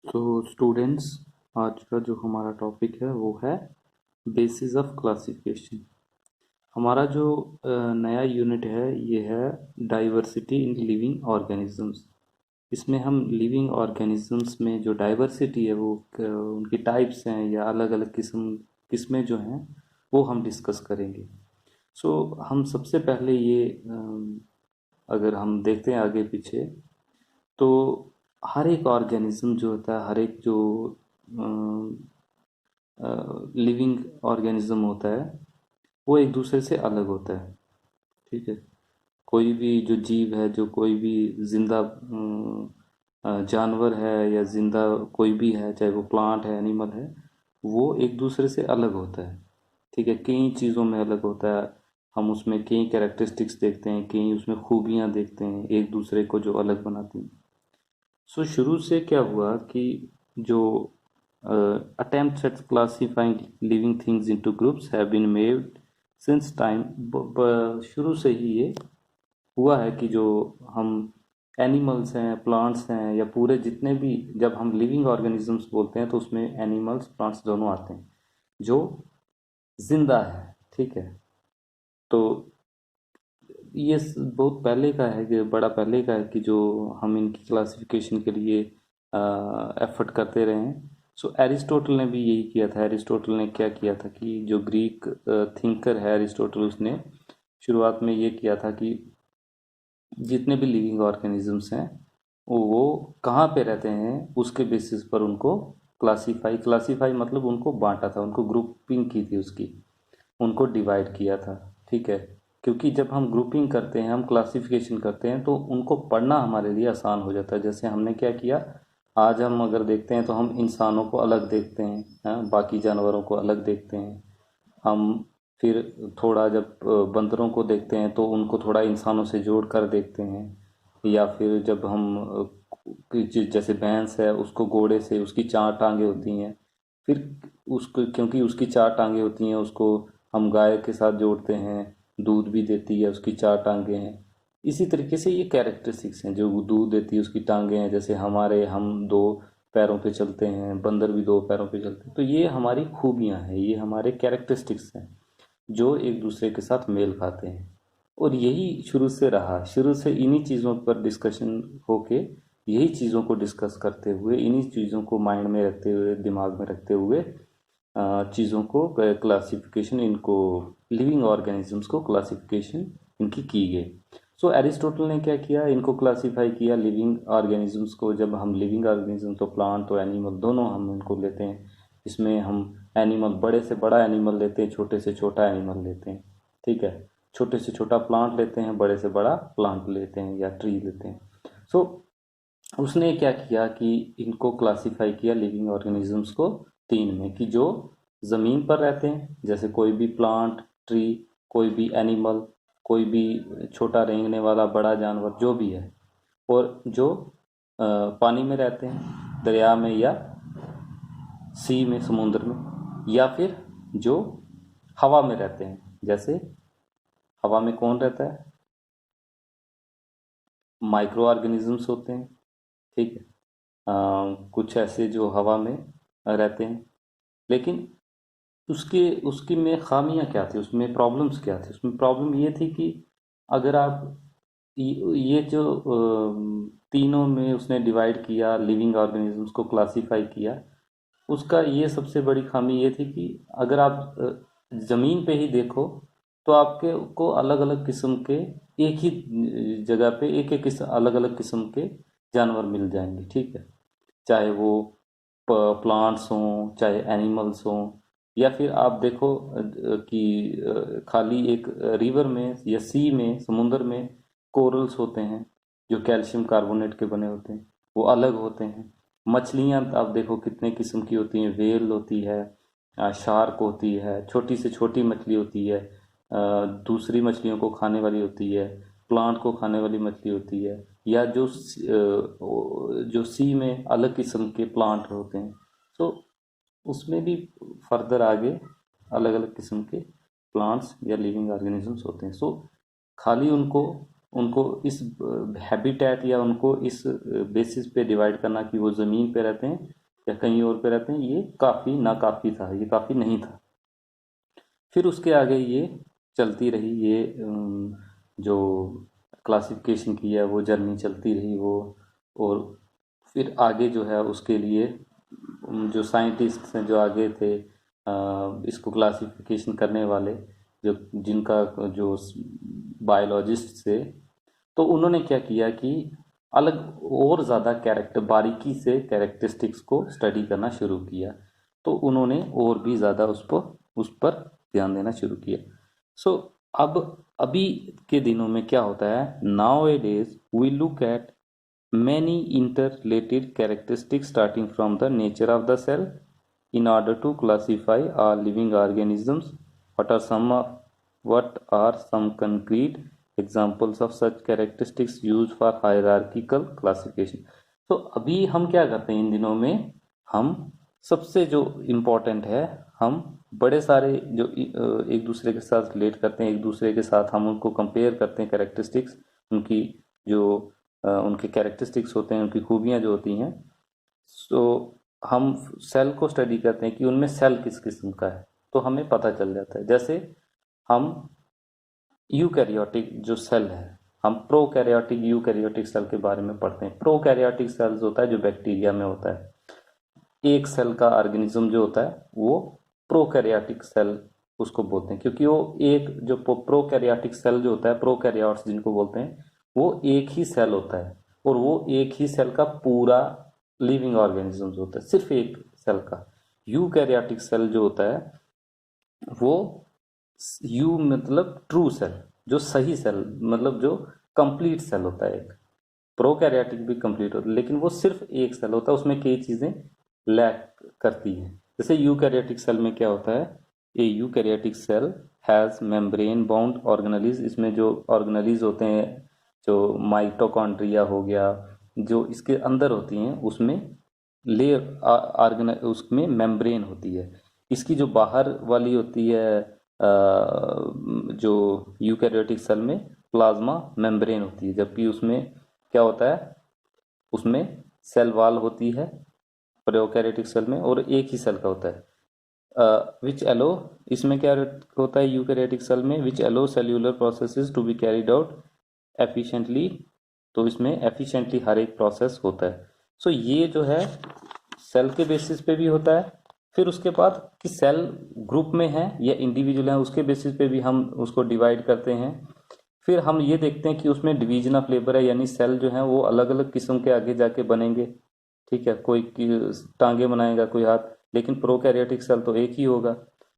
तो स्टूडेंट्स, आज का जो हमारा टॉपिक है वो है बेसिस ऑफ क्लासिफिकेशन। हमारा जो नया यूनिट है ये है डाइवर्सिटी इन लिविंग ऑर्गेनिजम्स। इसमें हम लिविंग ऑर्गेनिजम्स में जो डाइवर्सिटी है वो उनकी टाइप्स हैं या अलग अलग किस्में जो हैं वो हम डिस्कस करेंगे। सो हम सबसे पहले ये अगर हम देखते हैं आगे पीछे, तो हर एक ऑर्गेनिज्म जो होता है, हर एक जो लिविंग ऑर्गेनिज्म होता है वो एक दूसरे से अलग होता है। ठीक है। कोई भी जो जीव है, जो कोई भी जिंदा जानवर है या जिंदा कोई भी है, चाहे वो प्लांट है, एनिमल है, वो एक दूसरे से अलग होता है। ठीक है, कई चीज़ों में अलग होता है। हम उसमें कई कैरेक्टरिस्टिक्स देखते हैं, कई उसमें खूबियाँ देखते हैं एक दूसरे को जो अलग बनाती हैं। सो शुरू से क्या हुआ कि जो attempts at classifying living things into groups have been made since time। शुरू से ही ये हुआ है कि जो हम एनिमल्स हैं, प्लांट्स हैं, या पूरे जितने भी, जब हम लिविंग ऑर्गेनिजम्स बोलते हैं तो उसमें एनिमल्स प्लांट्स दोनों आते हैं जो जिंदा है। ठीक है। तो ये बहुत पहले का है, कि बड़ा पहले का है कि जो हम इनकी क्लासिफिकेशन के लिए एफर्ट करते रहे हैं। सो एरिस्टोटल ने भी यही किया था। एरिस्टोटल ने क्या किया था कि जो ग्रीक थिंकर है एरिस्टोटल, उसने शुरुआत में ये किया था कि जितने भी लिविंग ऑर्गेनिजम्स हैं वो कहाँ पे रहते हैं उसके बेसिस पर उनको क्लासीफाई क्लासीफाई मतलब उनको बांटा था, उनको ग्रुपिंग की थी उसकी, उनको डिवाइड किया था। ठीक है। क्योंकि जब हम ग्रुपिंग करते हैं, हम क्लासिफिकेशन करते हैं, तो उनको पढ़ना हमारे लिए आसान हो जाता है। जैसे हमने क्या किया, आज हम अगर देखते हैं तो हम इंसानों को अलग देखते हैं, हाँ, बाकी जानवरों को अलग देखते हैं। हम फिर थोड़ा जब बंदरों को देखते हैं तो उनको थोड़ा इंसानों से जोड़ कर देखते हैं। या फिर जब हम जैसे भैंस है, उसको घोड़े से, उसकी 4 टांगे होती हैं, फिर उसको, क्योंकि उसकी 4 टांगे होती हैं, उसको हम गाय के साथ जोड़ते हैं, दूध भी देती है, उसकी 4 टांगे हैं। इसी तरीके से ये कैरेक्टरिस्टिक्स हैं, जो दूध देती है उसकी टांगे हैं, जैसे हम 2 पैरों पे चलते हैं, बंदर भी 2 पैरों पे चलते हैं। तो ये हमारी खूबियाँ हैं, ये हमारे कैरेक्टरिस्टिक्स हैं जो एक दूसरे के साथ मेल खाते हैं। और यही शुरू से रहा, शुरू से इन्हीं चीज़ों पर डिस्कशन होके, यही चीज़ों को डिस्कस करते हुए, इन्हीं चीज़ों को माइंड में रखते हुए, दिमाग में रखते हुए चीज़ों को क्लासिफिकेशन, इनको लिविंग ऑर्गेनिजम्स को क्लासिफिकेशन इनकी की गई। सो एरिस्टोटल ने क्या किया, इनको क्लासिफाई किया लिविंग ऑर्गेनिजम्स को। जब हम लिविंग ऑर्गेनिज्म, तो प्लांट तो एनिमल दोनों हम इनको लेते हैं। इसमें हम एनिमल, बड़े से बड़ा एनिमल लेते हैं, छोटे से छोटा एनिमल लेते हैं। ठीक है। छोटे से छोटा प्लांट लेते हैं, बड़े से बड़ा प्लांट लेते हैं या ट्री लेते हैं। सो उसने क्या किया कि इनको क्लासिफाई किया लिविंग ऑर्गेनिजम्स को 3 में, कि जो ज़मीन पर रहते हैं, जैसे कोई भी प्लांट, ट्री, कोई भी एनिमल, कोई भी छोटा रेंगने वाला बड़ा जानवर जो भी है, और जो पानी में रहते हैं, दरिया में या सी में, समुद्र में, या फिर जो हवा में रहते हैं। जैसे हवा में कौन रहता है, माइक्रो ऑर्गेनिजम्स होते हैं। ठीक है। कुछ ऐसे जो हवा में रहते हैं। लेकिन उसके उसकी में खामियां क्या थी, उसमें प्रॉब्लम्स क्या थी? उसमें प्रॉब्लम ये थी कि अगर आप ये जो तीनों में उसने डिवाइड किया, लिविंग ऑर्गेनिजम्स को क्लासिफाई किया, उसका ये सबसे बड़ी खामी ये थी कि अगर आप ज़मीन पे ही देखो तो आपके को अलग अलग किस्म के, एक ही जगह पे एक एक अलग अलग किस्म के जानवर मिल जाएंगे। ठीक है। चाहे वो प्लांट्स हों, चाहे एनिमल्स हों, या फिर आप देखो कि खाली एक रिवर में या सी में, समुंदर में कोरल्स होते हैं जो कैल्शियम कार्बोनेट के बने होते हैं, वो अलग होते हैं। मछलियाँ आप देखो कितने किस्म की होती हैं, वेल होती है, शार्क होती है, छोटी से छोटी मछली होती है, दूसरी मछलियों को खाने वाली होती है, प्लांट को खाने वाली मछली होती है, या जो सी में अलग किस्म के प्लांट होते हैं। तो उसमें भी फर्दर आगे अलग अलग किस्म के प्लांट्स या लिविंग ऑर्गेनिजम्स होते हैं। सो खाली उनको उनको इस हैबिटेट या उनको इस बेसिस पे डिवाइड करना कि वो ज़मीन पे रहते हैं, या कहीं और पे रहते हैं, ये काफ़ी नाकाफ़ी था, ये काफ़ी नहीं था। फिर उसके आगे ये चलती रही, ये जो क्लासिफिकेशन की है वो जर्नी चलती रही वो। और फिर आगे जो है उसके लिए जो साइंटिस्ट हैं जो आगे थे, इसको क्लासिफिकेशन करने वाले, जो जिनका जो बायोलॉजिस्ट थे, तो उन्होंने क्या किया कि अलग और ज़्यादा कैरेक्टर बारीकी से कैरेक्टरिस्टिक्स को स्टडी करना शुरू किया। तो उन्होंने और भी ज़्यादा उस पर ध्यान देना शुरू किया। सो अब अभी के दिनों में क्या होता है, nowadays we look at many interrelated characteristics starting from the nature of the cell in order to classify all living organisms. What are some concrete examples of such characteristics used for hierarchical classification? तो अभी हम क्या करते हैं इन दिनों में, हम सबसे जो इम्पोर्टेंट है, हम बड़े सारे जो एक दूसरे के साथ रिलेट करते हैं, एक दूसरे के साथ हम उनको कंपेयर करते हैं, कैरेक्टरिस्टिक्स उनकी जो उनके कैरेक्टरिस्टिक्स होते हैं, उनकी खूबियाँ जो होती हैं। सो हम सेल को स्टडी करते हैं कि उनमें सेल किस किस्म का है, तो हमें पता चल जाता है। जैसे हम यूकैरियोटिक जो सेल है, हम प्रोकैरियोटिक यूकैरियोटिक सेल के बारे में पढ़ते हैं। प्रोकैरियोटिक सेल्स होता है जो बैक्टीरिया में होता है, एक सेल का ऑर्गेनिज्म जो होता है वो प्रोकैरियोटिक सेल उसको बोलते हैं, क्योंकि वो एक जो प्रोकैरियोटिक सेल जो होता है, प्रोकैरियोट्स जिनको बोलते हैं, वो एक ही सेल होता है और वो एक ही सेल का पूरा लिविंग ऑर्गेनिज्म होता है, सिर्फ एक सेल का। यूकैरियोटिक सेल जो होता है वो यू मतलब ट्रू सेल, जो सही सेल, मतलब जो कंप्लीट सेल होता है। एक प्रोकैरियोटिक भी कंप्लीट होता है, लेकिन वो सिर्फ एक सेल होता है, उसमें कई चीज़ें लैक करती हैं। जैसे यूकैरियोटिक सेल में क्या होता है, a eukaryotic cell has membrane bound organelles, इसमें जो ऑर्गेनेलिज होते हैं, जो माइटोकॉन्ड्रिया हो गया, जो इसके अंदर होती हैं, उसमें लेयर ऑर्गेन उसमें मेम्ब्रेन होती है। इसकी जो बाहर वाली होती है जो यूकैरियोटिक सेल में प्लाज्मा मेम्ब्रेन होती है, जबकि उसमें क्या होता है, उसमें सेल वॉल होती है प्रोकैरियोटिक सेल में, और एक ही सेल का होता है। विच एलो, इसमें क्या होता है यूकैरियोटिक सेल में, which allow cellular processes to be carried out efficiently, तो इसमें एफिशिएंटली हर एक प्रोसेस होता है। सो ये जो है सेल के बेसिस पे भी होता है। फिर उसके बाद कि सेल ग्रुप में है या इंडिविजुअल है, उसके बेसिस पे भी हम उसको डिवाइड करते हैं। फिर हम ये देखते हैं कि उसमें डिवीजन ऑफ लेबर है, यानी सेल जो है वो अलग अलग किस्म के आगे जाके बनेंगे। ठीक है, कोई टांगे बनाएगा, कोई हाथ, लेकिन प्रोकैरियोटिक सेल तो एक ही होगा।